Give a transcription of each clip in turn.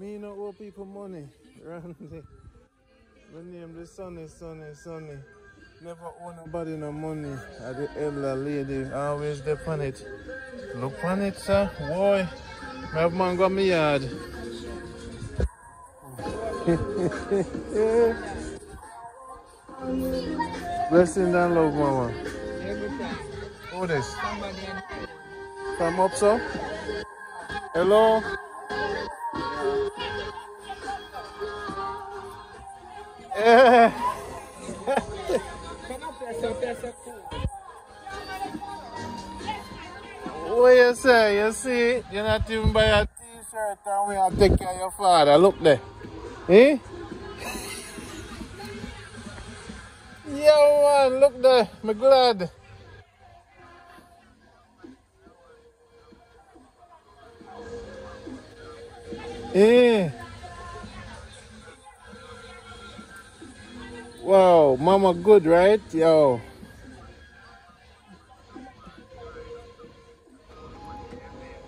Me no owe people money. Randy. My name is Sonny. Never owe nobody no money. At the elder lady, always depend it. Look on it, sir. Boy, my man got me yard. Blessing and love, mama. Who this? Come up, sir. Hello. What you say? You see, you're not even buy a t-shirt and we are take care of your father. Look there. Eh? Yo man, look there. I'm glad. Eh? Wow, mama good, right? Yo.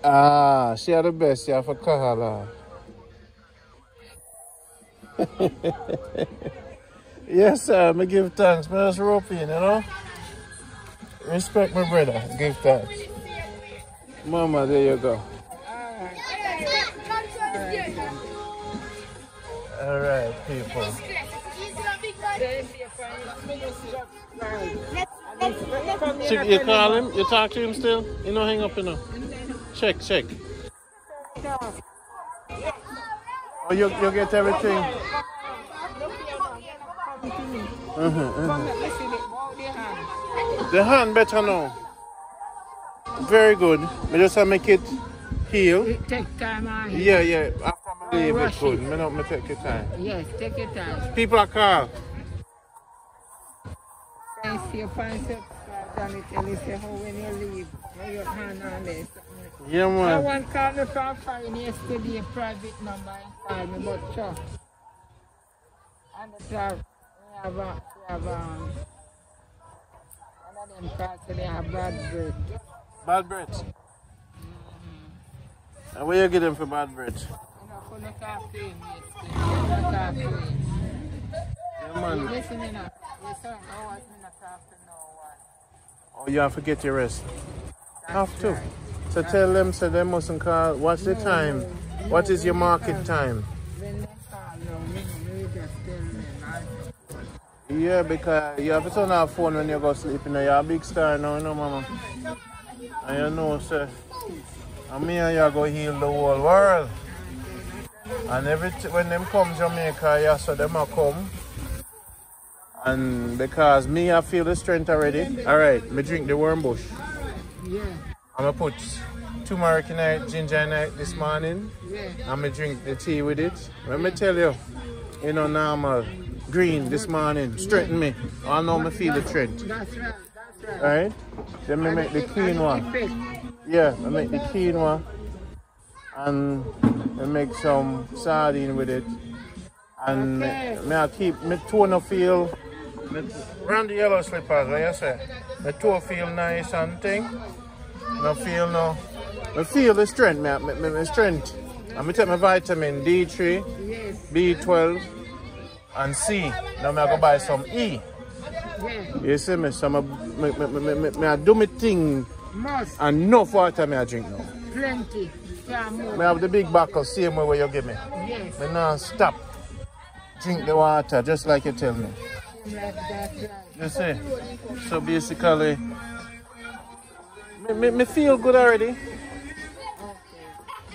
Ah, she are the best, yeah, for Kahala. Yes, sir, I give thanks. I just rope in, you know? Respect my brother, give thanks. Mama, there you go. Alright, people. You call him? You talk to him still? You know, hang up, you know? Check. Oh, you get everything? The hand better now. Very good. I just have to make it heal. It takes time. Yeah. After I leave it good. I don't take your time. Yes, take your time. People are called. I see your pants and it tell you say how when you leave, how your hand on this. Yeah, man. I want to call me from foreign yesterday, a private number and call me, but sure. And the top, we have one of them cards, they have bad bread. Bad bread? And where you get them for bad bread? You know, talk to him yesterday. Yeah, man. Listen, you know, your son, I want me to talk to no one. Oh, you have to get your rest. Have to. Right. So tell them so they mustn't call. What's the time? What is your market time? When they call, no, just tell them. Yeah, because you have to turn off phone when you go sleep. You know, you're a big star now, you know, mama. And you know, sir. And me and you go heal the whole world. And when them come Jamaica, yeah, so them a come. And because me, I feel the strength already. Alright, me drink the worm bush. Yeah. I'm gonna put turmeric in it, ginger in it this morning. Yeah. I'm gonna drink the tea with it. Let me tell you, you know, normal green this morning, straighten me. I know me feel the strength. That's right. Alright? Then me make the quinoa. Yeah, I make the quinoa. And I make some sardine with it. And me I keep my toe feel around the yellow slippers, what you say? My toe feel nice and thing. I feel the strength, my strength. I'm take my vitamin D3, Yes. B12, and C. Now I go buy some E. Yeah. You see me? So I do my thing. Must. And enough water I drink now. Plenty. I have the big buckle, same way you give me. Yes. I now stop. Drink the water, just like you tell me. That's right. You see? So basically, me feel good already. Okay.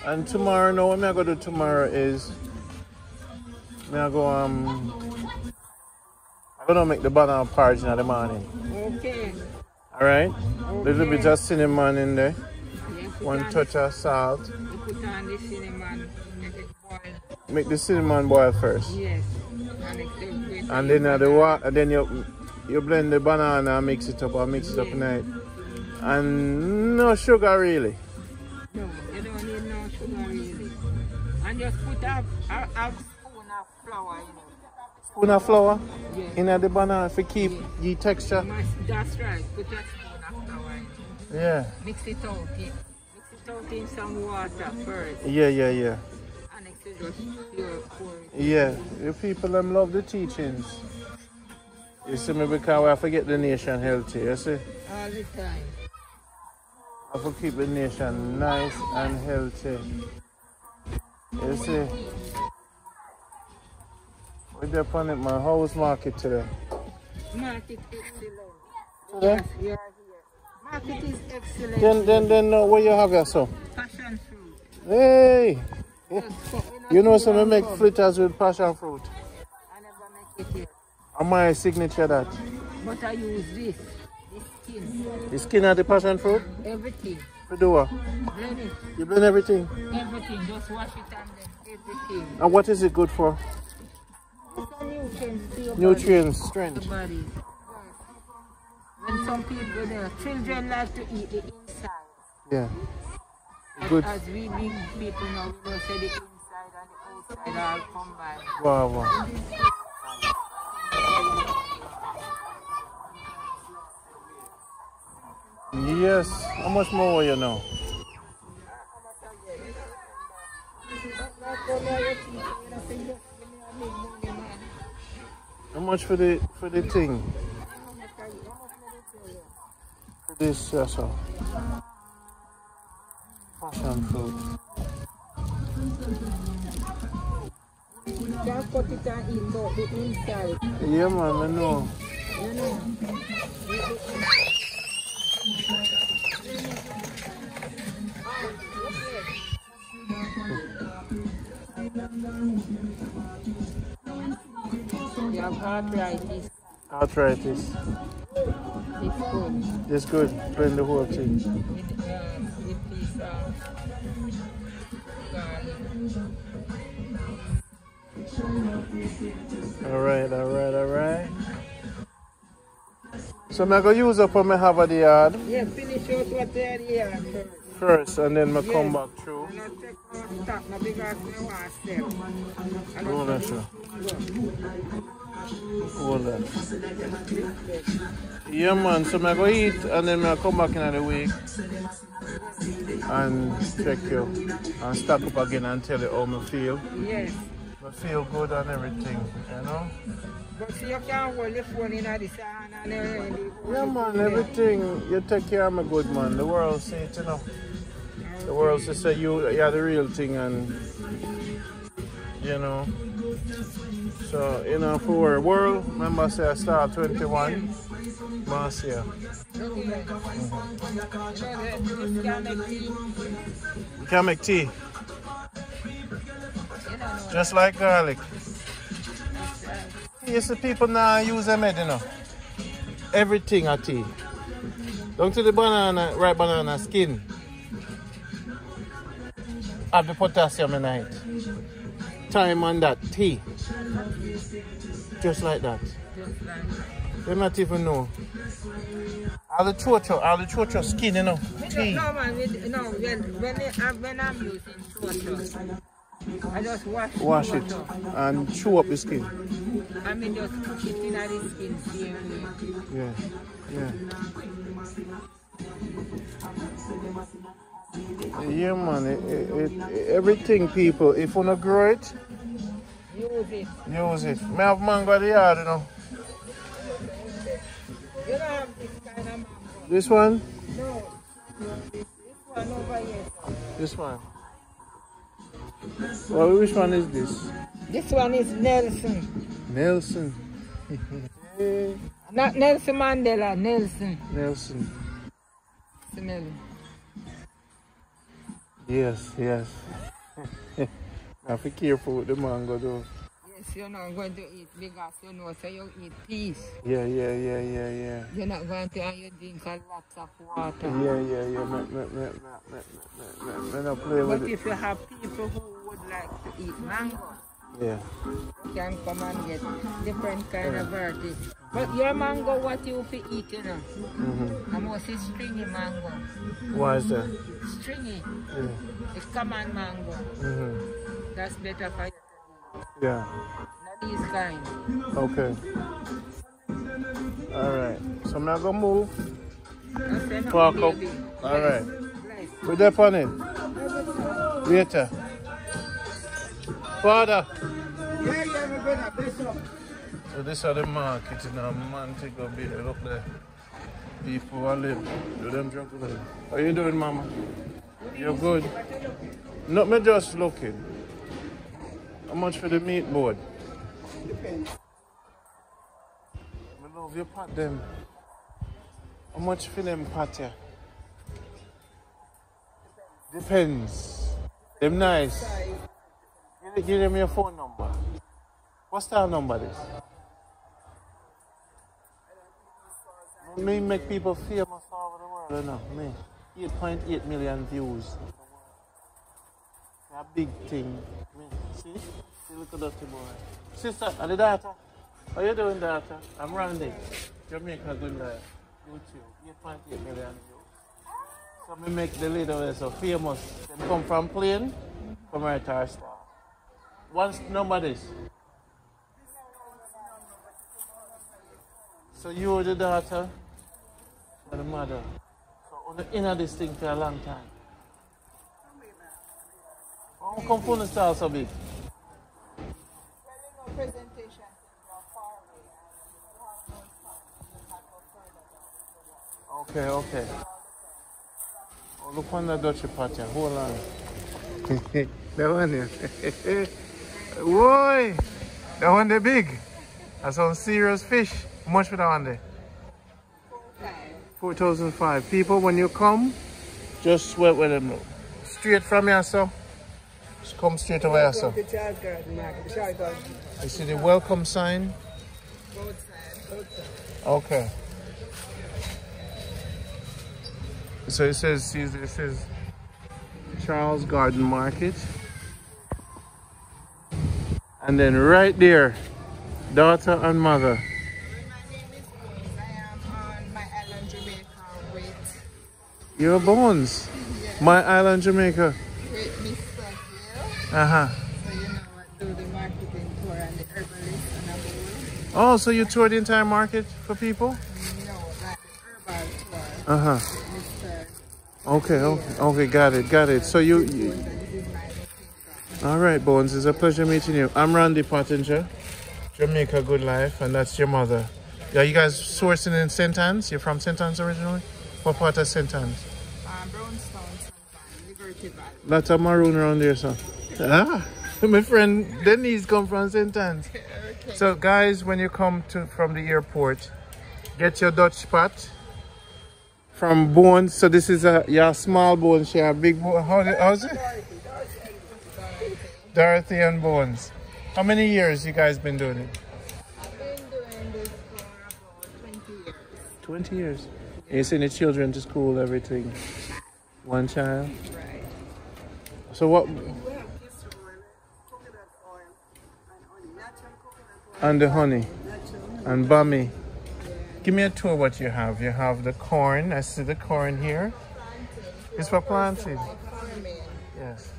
And tomorrow, now what I'm going to do tomorrow is, I'm going to make the banana porridge in the morning. Okay. Alright? Little bit of cinnamon in there. Yes, One touch of salt. you put on the cinnamon, make it boil. Make the cinnamon boil first. Yes. And it's good. And then you blend the banana and mix it up tonight. And no sugar really. No, you don't need no sugar really. And just put a spoon of flour in it. Spoon of flour Yes. in the banana to keep the texture. That's right. Put a spoon of flour in it. Yeah. Mix it out in some water first. Yeah. And it's just pure porridge. Yeah, the people them love the teachings. You see me, because I forget the nation healthy, you see? All the time. I have to keep the nation nice and healthy. You see? We're up on it, man. How was market today? Market excellent. Today? Yes, you are here. Market is excellent. Then where you have yourself? Passion fruit. Hey! Just You know, so we make fritters with passion fruit. I never make it yet. And my signature that. But I use this skin. The skin of the passion fruit? Everything. You do what? Blend it. You blend everything? Everything. Just wash it and then everything. And what is it good for? It's a nutrients to your Nutrients, body. strength. The body. When some people, their children like to eat the inside. Yeah. But Good. as we big people now, we don't say the inside and the outside are combined. Wow. Yes. How much more you know? How much for the thing? For this, that's all. Passion fruit. You can't cut it and eat out the inside. Yeah, man, I know. You know. You have arthritis. Arthritis. It's good. It's good. Blend the whole thing. With piece of garlic. Alright. So I'm going to use up what I have at the yard. Yeah, finish out what they are here First, and then I come back through. And I'll take my stock now because I want to sell. Oh, that's true. Hold on. Yeah, man. So I'm going to eat and then I'll come back in the week and check you and stack up again and tell you how I feel. Yes. I feel good and everything, you know? But you can't hold the phone in the sun and everything. Yeah, man. Everything. You take care of me good, man. The world say it, you know. The world say you're the real thing and, you know. So, you know, for a world, remember say I start 21 last year. You can make tea. Just like garlic. You see people now use them head, you know. Everything a tea. Down to the banana, ripe banana skin. Have the potassium in it. Time on that tea. Just like that. They not even know. All the chocho skin, you know. Tea. No, man, when I'm using chocho, I just wash it and chew up the skin. I mean, just cook it in the skin same way. Yeah, man. Everything, people. If you don't grow it, use it. I have mango at the yard, you know. You don't have this kind of mango. This one? No. This one over here. This one. Well, which one is this? This one is Nelson. Nelson. Not Nelson Mandela, Nelson. Nelson. Smell. Yes. I have to be careful with the mango though. Yes, you're not going to eat because you know, so you eat peas. Yeah. You're not going to you drink a lot of water. Yeah. Me not play with But it. if you have people who would like to eat mango, Yeah. you can come and get different kind of varieties. But your mango, what you fi eat, you know? I must say stringy mango. Why is that? Stringy. Yeah. It's common mango. That's better for you to eat. Yeah. Not these kind. Okay. Alright. So I'm not gonna move. Park up. Alright. We're there on it. Later. Father. Yeah, we're gonna bless up. So this are the market in a man take a bit look there. People are live. Do them drunk live. How you doing, mama? You're good? Not me just looking. How much for the meat board? Depends. I love you pat them. How much for them pat here? Depends. Them nice. Give them your phone number. What's that number this? Me make people famous all over the world, you know. Me. 8.8 million views. A big thing. Me. See? See, look at that boy. Sister, and the daughter. How you doing, daughter? I'm Randy. Jamaica good life. YouTube. 8.8 million views. So me make the leader so famous. They come from plane, from right to our star. What's number this? So you were the daughter and the mother. So on the inner this thing for a long time. How come phone style so big? Well, presentation things are far away and you have no time. You have to further down. Okay. Oh, look on the Dutch pot here. Hold on. That one here. Whoa! That one there big. That's some serious fish. How much for that one there? 4,500. People, when you come, just sweat with them. Straight from here, so. Just come straight away, so. You see the welcome sign? Both sides. Okay. So it says Charles Garden Market. And then right there, daughter and mother. My name is Bones. I am on my island Jamaica with... You're Bones? Yeah. My island Jamaica? With Mr. Hill. Uh-huh. So you know I do the marketing tour and the herbalist and a Oh, so you tour the entire market for people? No, like the herbal tour. Uh-huh. Mr. Okay, got it. So you This is my location. all right, Bones, it's a pleasure meeting you. I'm Randy Pottinger, Jamaica Good Life, and that's your mother. Yeah, you guys sourcing in St. Anne's? You're from St. Anne's originally? What part of St. Anne's? Brownstown, Liberty Valley. Lots of maroon around there, so. Ah, my friend Denise come from St. Anne's. Okay. So guys, when you come from the airport, get your Dutch pot from Bones. So this is your small Bones, your big Bones. How's it? Dorothy and Bones. How many years you guys been doing it? I've been doing this for about 20 years. 20 years. And you send the children to school, everything. One child. Right. So what? And the honey. And bami. Give me a tour what you have. You have the corn. I see the corn here. It's for planting. Yes.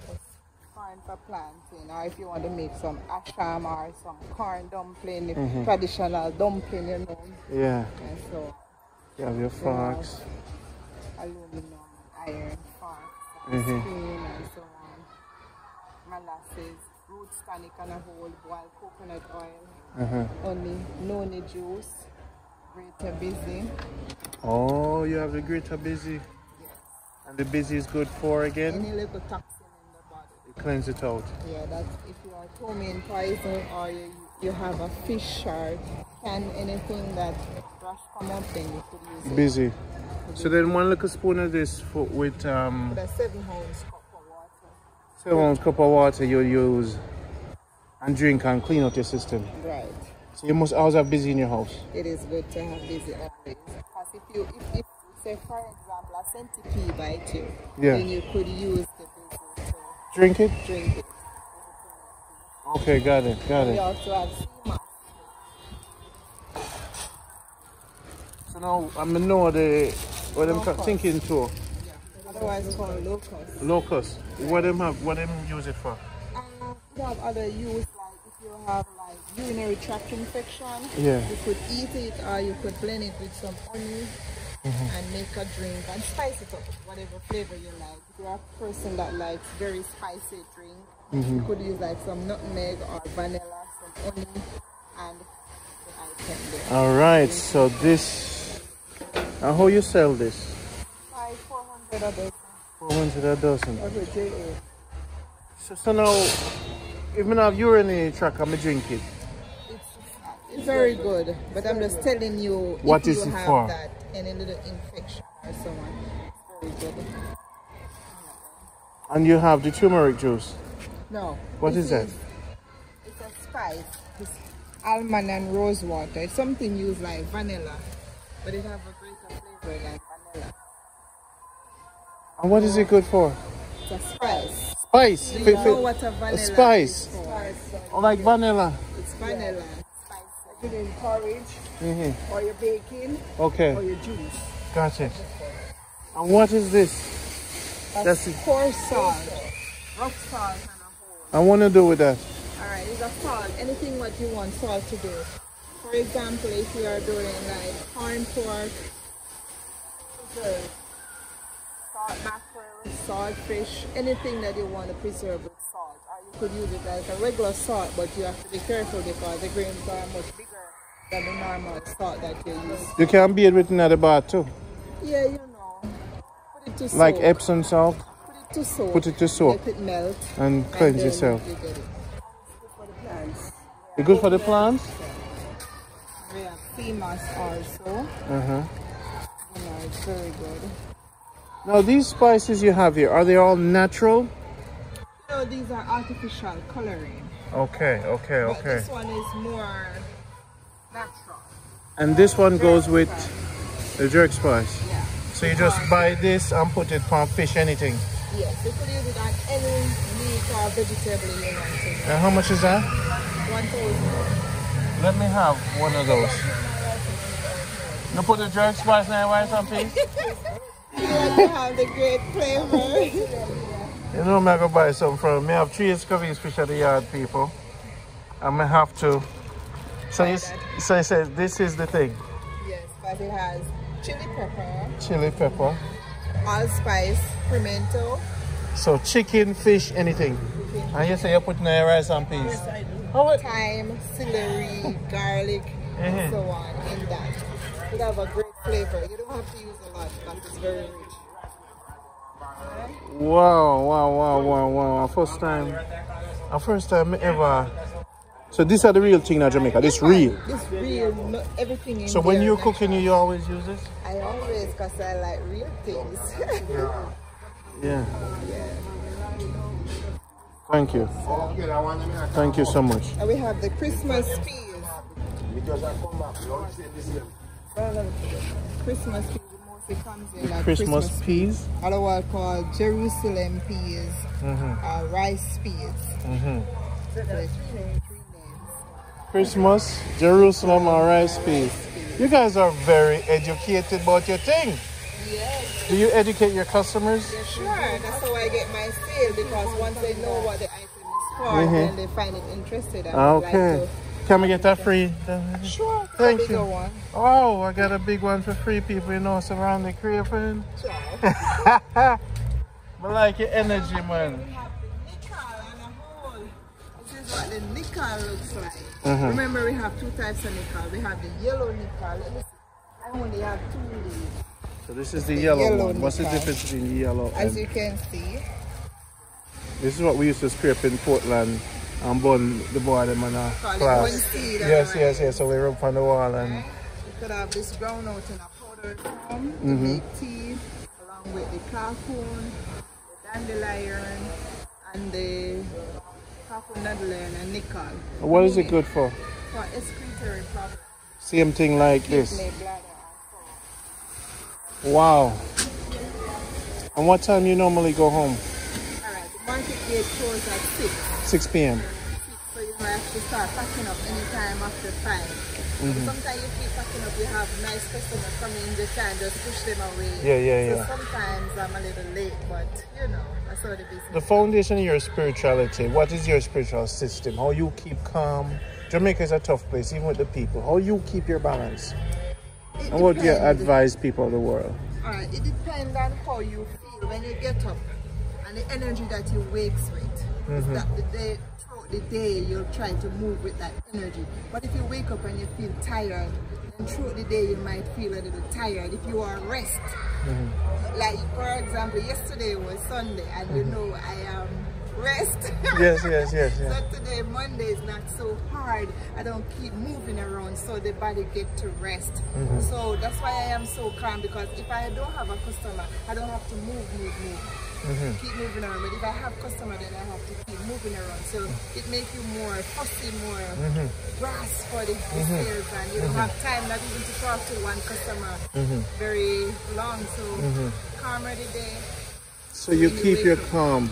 Corn for planting, or if you want to make some asham or some corn dumpling, traditional dumpling, you know. Yeah. And so You have your forks. aluminum, iron forks, and spoon, and so on. Molasses, roots tonic and a whole boiled coconut oil, honey, noni juice, greater busy. Oh, you have the greater busy. Yes. And the busy is good for again? Any little toxin in the body. It cleans it out. Yeah, that's if you are tourmaline poison or you have a fish or can anything that brush come up, then you could use it. Busy. So then one little spoon of this with With a 7 ounce cup of water. 7 ounce cup of water you'll use and drink and clean out your system. Right. So you must always have busy in your house. It is good to have busy always. Because if say for example a centipede bite you, then you could use the busy to Drink it? drink it. Okay, got it. We also have sea moss. So now I'm gonna know what I'm thinking to. Yeah. Otherwise called locust. Locust. What them use it for? You have other use, like if you have like urinary tract infection, Yeah. you could eat it or you could blend it with some honey and make a drink and spice it up, whatever flavor you like. If you're a person that likes very spicy drink, You could use like some nutmeg or vanilla, some honey, and the item there. All right, so this, and how you sell this? 400 a dozen. 400 a dozen. Every day. So now, if I have urinary tract, I'm drink it. It's very good, but I'm just telling you, what if is you it have for? That any little infection or so on, it's very good. And you have the turmeric juice. No. What is that? It's a spice. It's almond and rose water. It's something used like vanilla, but it have a greater flavor like vanilla. And what is it good for? It's a spice. Spice. Do you know what a vanilla spice. is for? Or like vanilla. It's vanilla. Put in porridge, or your baking, okay, or your juice. Gotcha. And what is this? That's coarse salt, rough salt and a whole. I want to do with that. Alright, it's a salt. Anything what you want salt to do. For example, if you are doing like corn pork, salt mackerel, salt fish, anything that you want to preserve with salt. Or you could use it like a regular salt, but you have to be careful because the grains are much bigger than the normal salt that you use. You can beat with another bath too. Yeah, you know. Put it to soak. Like Epsom salt. Put it to soak. Put it to soak. Let it melt. And cleanse yourself. You get it. It's good for the plants? We have sea moss also. You know, it's very good. Now these spices you have here, are they all natural? No, these are artificial coloring. Okay. But this one is more natural. And this one goes with the jerk spice? Yeah. So you just buy this and put it on fish, anything? Yes, you could use it on any meat or vegetable you want to. And how much is that? 1,000. Let me have one of those. You put the jerk spice in there, why something? You like to have the great flavor. You know, I'm going to buy something from me. I have 3 scabies fish at the yard, people. I'm going to have to. So you said this is the thing? Yes, but it has chili pepper. Chili pepper. Allspice, pimento. So chicken, fish, anything. And you say you're putting the rice and peas. Yes, I do. Thyme, celery, garlic, and so on in that. It have a great flavor. You don't have to use a lot because it's very rich. Wow. First time ever. So these are the real thing in Jamaica. This real. This real, everything in So when you're cooking, you always use this? I always, because I like real things. Yeah. Thank you. Thank you so much. And we have the Christmas peas. Christmas peas mostly comes in like Christmas peas. Other one called Jerusalem peas or rice peas. Christmas, Jerusalem, or rice peas. You guys are very educated about your thing. Yes. Do you educate your customers? Yeah, sure. That's how I get my sale, because once they know what the item is for, then they find it interesting. Okay. Can we get that free? Sure. Thank you. One. Oh, I got a big one for free, people. You know, it's around the crib, friend. Sure. But like your energy, man. We have the nickel and a hole. This is what the nickel looks like. Remember, we have 2 types of nickel. We have the yellow nickel. I only have 2 leaves. So this is the yellow one. What's the difference between the yellow As you can see. This is what we used to scrape in Portland and burn the boy them on a class. Yes. So we rub on the wall and you could have this ground out in a powdered form to make tea, along with the calhoun, the dandelion, and the calhoun dandelion and nickel. What is it good for? For excretory problems. Same thing like this. Wow. And what time you normally go home? Alright, the market gate closes at 6. 6 p.m. So you have to start packing up anytime after 5. Sometimes you keep packing up, you have nice customers coming in, just can't just push them away. Yeah. So sometimes I'm a little late, but you know, that's how the business. The foundation of your spirituality, what is your spiritual system? How you keep calm? Jamaica is a tough place, even with the people. How you keep your balance? And what do you advise people of the world? Alright, it depends on how you feel when you get up and the energy that you wakes with. is that throughout the day you'll try to move with that energy. But if you wake up and you feel tired, then throughout the day you might feel a little tired. If you are rest, like for example, yesterday was Sunday, and you know I am rest. Yes. So today, Monday, is not so hard. I don't keep moving around, so the body get to rest. So that's why I am so calm, because if I don't have a customer, I don't have to move. Keep moving around. But if I have customer, then I have to keep moving around. So it makes you more fussy, more brass for the sales, and you don't have time not even to talk to one customer very long. So calmer the day. So you keep your calm.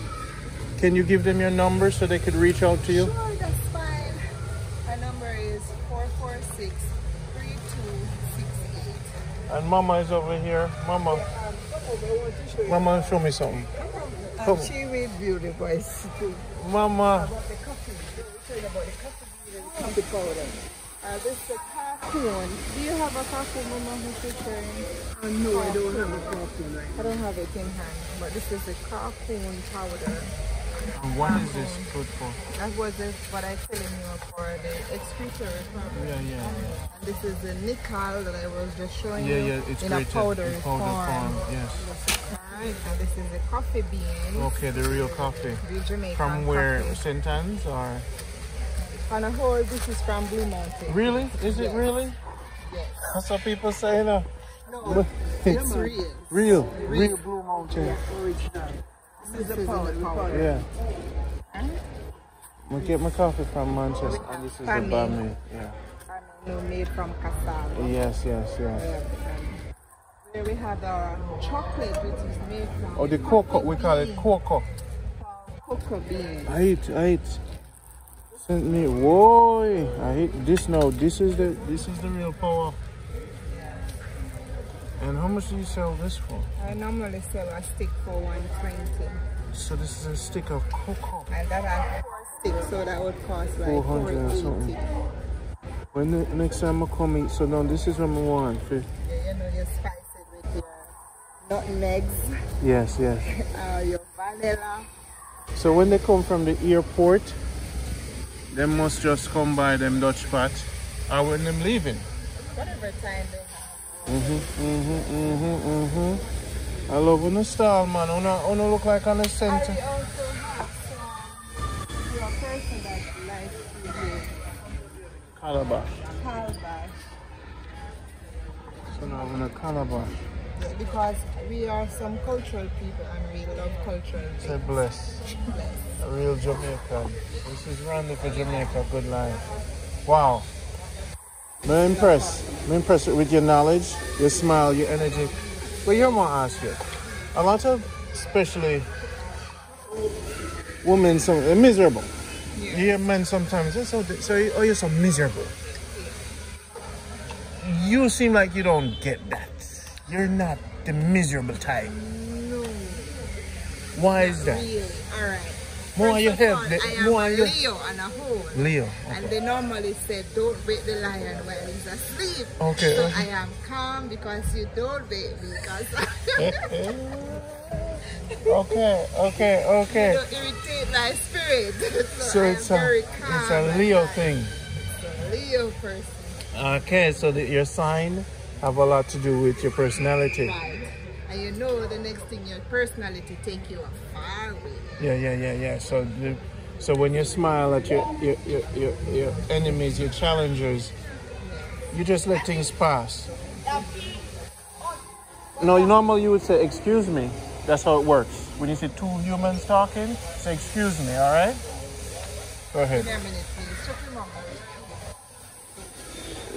Can you give them your number so they could reach out to you? Sure, that's fine. My number is 446-3268. And Mama is over here. Mama, show me something. And she will build the voice too. Mama. About the coffee. Tell you about the coffee powder. This is a cocoon. Do you have a cocoon, Mama, who's sharing? No, I don't have a cocoon right now. I don't have it in hand, but this is a cocoon powder. And what is this good for? That was what I was telling you for the excretory problem. Yeah. And this is the nickel that I was just showing you It's in a powder form. Yes. Right, and this is the coffee bean. Okay, the real coffee. The Jamaican From where? coffee. St. Anne's or? On a whole, this is from Blue Mountain. Really? Is it really? Yes. That's what people say, no? No, it's real. Real Blue Mountain. Yeah, original. This is the powder. Yeah. I get my coffee from Manchester, and this is the bami. Yeah. Bami made from cassava. Yes. Here we have the chocolate, which is made from... Oh, the cocoa, we call it cocoa. Cocoa bean. I eat. Sent me, whoa! I eat this now. This is the real power. And how much do you sell this for? I normally sell a stick for $120. So this is a stick of cocoa. And that has 4 sticks, so that would cost like $400 or something. When the next time I come eat, so now this is what I want. Yeah, you know, you spice it with your nutmegs. Yes. Your vanilla. So when they come from the airport, they must just come by them Dutch pot, or when them leaving. Whatever time they have. I love on the style, man. Una look like on the center. I also have your person that likes to do Calabash. calabash. So now I'm in a calabash. Yeah, because we are some cultural people and we love cultural things. Say bless. A real Jamaican. This is Randy for Jamaica. Good life. Wow. I'm impressed with your knowledge, your smile, your energy. But here I want to ask you. A lot of, especially women, they're miserable. Yeah. You hear men sometimes, you're so miserable. You seem like you don't get that. You're not the miserable type. No. Why is that? Really? All right. More on your head. I am a Leo on a whole. Leo. Okay. And they normally say, don't wake the lion while he's asleep. Okay. So I am calm because you don't wake me. Okay. You don't irritate my spirit. So it's a Leo thing. It's a Leo person. Okay, so your sign have a lot to do with your personality. Right. And you know the next thing, your personality take you far away. Yeah. So when you smile at your enemies, your challengers, you just let things pass. No, normally you would say, excuse me. That's how it works. When you see two humans talking, say, excuse me, all right? Go ahead. Give me a minute, please. Check your mama.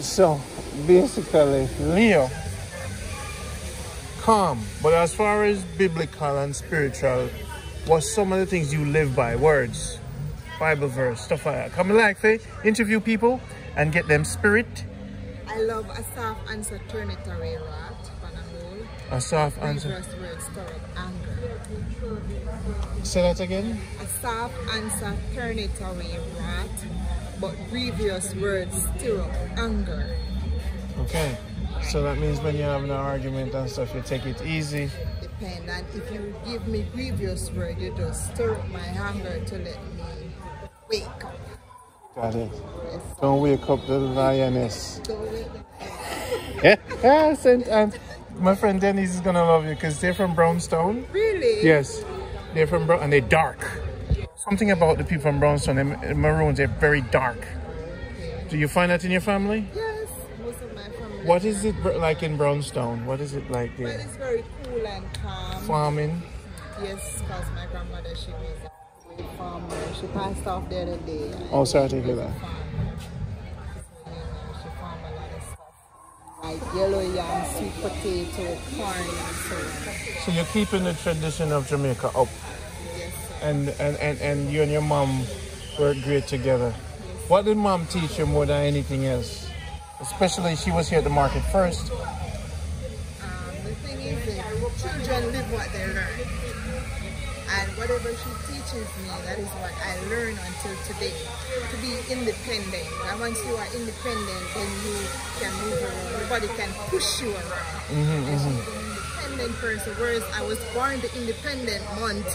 So, basically, Leo, calm. But as far as biblical and spiritual, what's some of the things you live by? Words, Bible verse, stuff like that. Come like faith, interview people and get them spirit. I love a soft answer, turn it away, right? A soft answer. Word, story, anger. Say that again. A soft answer, turn it away, right? But grievous words stir up anger. Okay. So that means when you're having an argument and stuff, you take it easy. depend. And if you give me grievous word, you just stir up my hunger to let me wake up. Got it. Yes. Don't wake up the lioness. Don't wake Yeah, St. Anne. My friend Denise is gonna love you because they're from Brownstone. Really? Yes, they're from Brown and they're dark. Something about the people from Brownstone, they're maroons, they're very dark. Do you find that in your family? Yes, most of my family. What is it like in Brownstone? What is it like there? Well, it's very cool and calm. Farming? Yes, because my grandmother, she was a farmer. She passed off the other day. Oh, sorry to hear that. She farmed a lot of stuff. Like yellow yam, sweet potato, corn, and so on. So you're keeping the tradition of Jamaica up. Yes, sir. And you and your mom work great together. What did mom teach you more than anything else? Especially she was here at the market first. The thing is that children live what they learn. And whatever she teaches me, that is what I learn until today. To be independent. And once you are independent, then you can move around. Nobody can push you around. She's an independent person. Whereas I was born the independent month,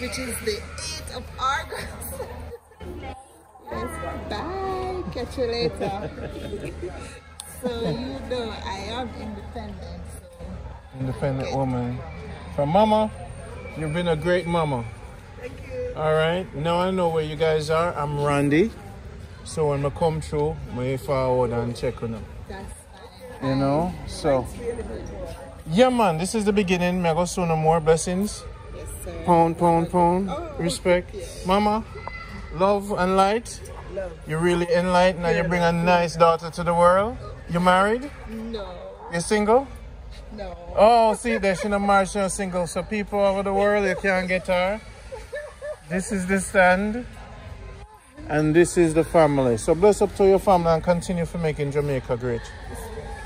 which is the 8th of August. Yes, bye. Catch you later. So you know I am independent. So. Independent woman. From mama, you've been a great mama. Thank you. All right. Now I know where you guys are. I'm Randy. So when I come through, I forward and check on them. That's fine. You know? So yeah, man, this is the beginning. I go soon no more blessings. Yes, sir. Pound. Oh, Respect. yes. Mama, love and light. Love. You're really enlightened and you bring a nice daughter to the world. You married? No. You single? No. Oh, see, there she's not married, she's single. So people over the world, you can't get her. This is the stand. And this is the family. So bless up to your family and continue for making Jamaica great.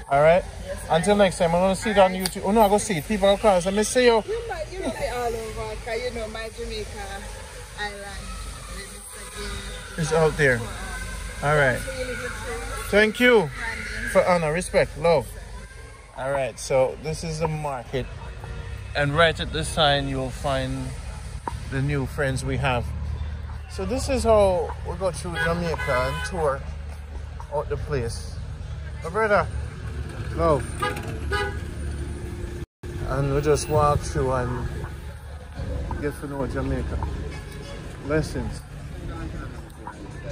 All right? Yes, until next time, I'm going to see it on YouTube. Oh, no, I go see it. People will call us. Let me see you. You know me all over, because you know my Jamaica island. It's out there. All right. Thank you for honor, respect, love. All right, so this is the market. And right at the sign, you'll find the new friends we have. So this is how we go through Jamaica and tour out the place. My brother, love. And we just walk through and get to know Jamaica. Blessings.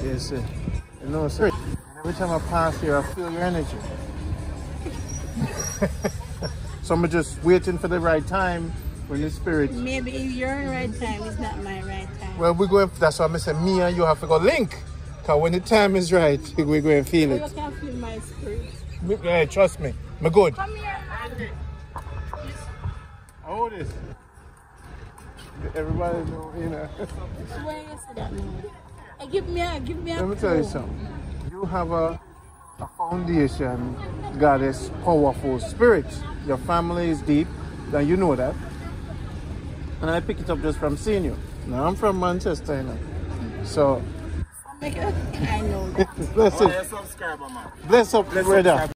Yes, sir. You know, sir, every time I pass here, I feel your energy. So I'm just waiting for the right time when the spirit. Maybe if your right time is not my right time. Well, we're going. That's why I said me and you have to go link. Cause when the time is right, we're going to feel it. You can feel my spirit. Yeah, trust me. I'm good. Come here. How old is? Everybody know, you know. Where you say that now? Give me a Let me tell you something. You have a foundation, goddess, powerful spirit. Your family is deep, and you know that. And I pick it up just from seeing you. Now I'm from Manchester, you know. So I know that. bless up. Subscriber, man. Bless up, brother.